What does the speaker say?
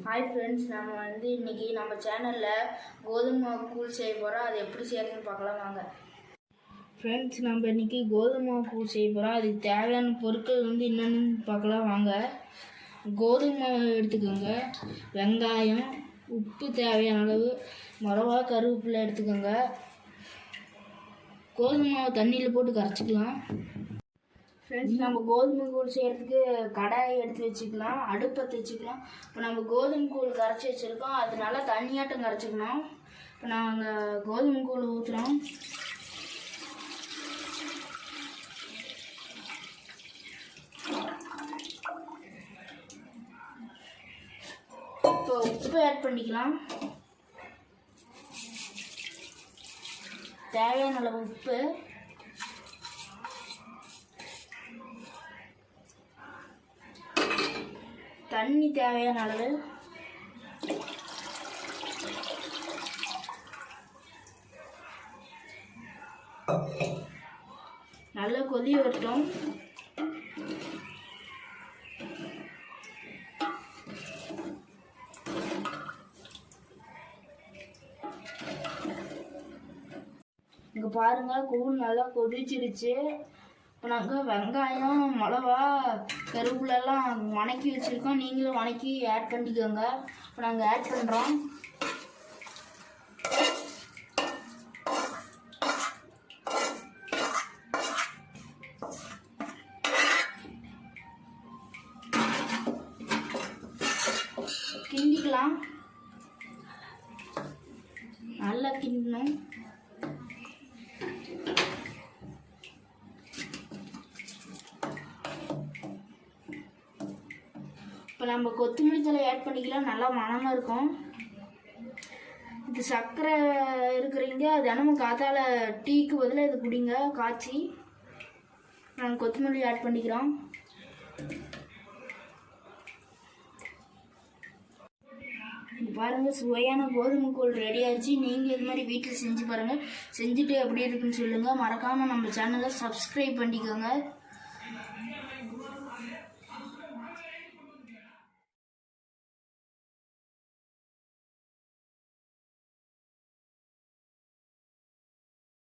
Hi friends, நம்ம இன்றைக்கி நம்ம சேனலில் கோதுமை கூழ் செய்ய போகிறோம். அது எப்படி செய்யறதுன்னு பார்க்கலாம் வாங்க. ஃப்ரெண்ட்ஸ், நம்ம இன்றைக்கி கோதுமை கூழ் செய்ய போகிறோம். அதுக்கு தேவையான பொருட்கள் என்னென்னு பார்க்கலாம் வாங்க. கோதுமை எடுத்துக்கோங்க, வெங்காயம், உப்பு தேவையான அளவு, மிளகா, கருவேப்பிலை எடுத்துக்கோங்க. கோதுமை தண்ணியில் போட்டு கரைச்சிக்கலாம். ஃப்ரெண்ட்ஸ், நம்ம கோதுமை கூழ் செய்கிறதுக்கு கடாயை எடுத்து வச்சுக்கலாம், அடுப்பத்தை வச்சுக்கலாம். இப்போ நம்ம கோதுமை கூழ் கரைச்சி வச்சுருக்கோம், அது நல்லா தண்ணியாட்டம் கரைச்சிக்கணும். இப்போ நாங்கள் கோதுமை கூழ் ஊற்றுறோம். இப்போ உப்பு ஆட் பண்ணிக்கலாம், தேவையான அளவு உப்பு. தண்ணி தேவையான அளவு. நல்லா கொதி வரட்டும். இங்கே பாருங்கள், கூழ் நல்லா கொதிச்சிருச்சு. இப்போ நாங்கள் வெங்காயம், மிளகா, கருவேப்பிலெல்லாம் வணக்கி வச்சுருக்கோம். நீங்களும் வணக்கி ஆட் பண்ணிக்கோங்க. இப்போ நாங்கள் ஆட் பண்ணுறோம். கிண்டிக்கலாம், நல்லா கிண்டணும். இப்போ நம்ம கொத்தமல்லி தழை ஆட் பண்ணிக்கலாம், நல்லா மணமாக இருக்கும். இது சர்க்கரை இருக்கிறீங்க, தினமும் காத்தால டீக்கு பதிலாக இது குடிங்க காய்ச்சி. நாங்கள் கொத்தமல்லி ஆட் பண்ணிக்கிறோம். பாருங்கள், சுவையான கோதுமை கூழ் ரெடி ஆகிடுச்சு. நீங்கள் இது மாதிரி வீட்டில் செஞ்சு பாருங்கள். செஞ்சுட்டு எப்படி இருக்குன்னு சொல்லுங்கள். மறக்காமல் நம்ம சேனலை சப்ஸ்கிரைப் பண்ணிக்கோங்க.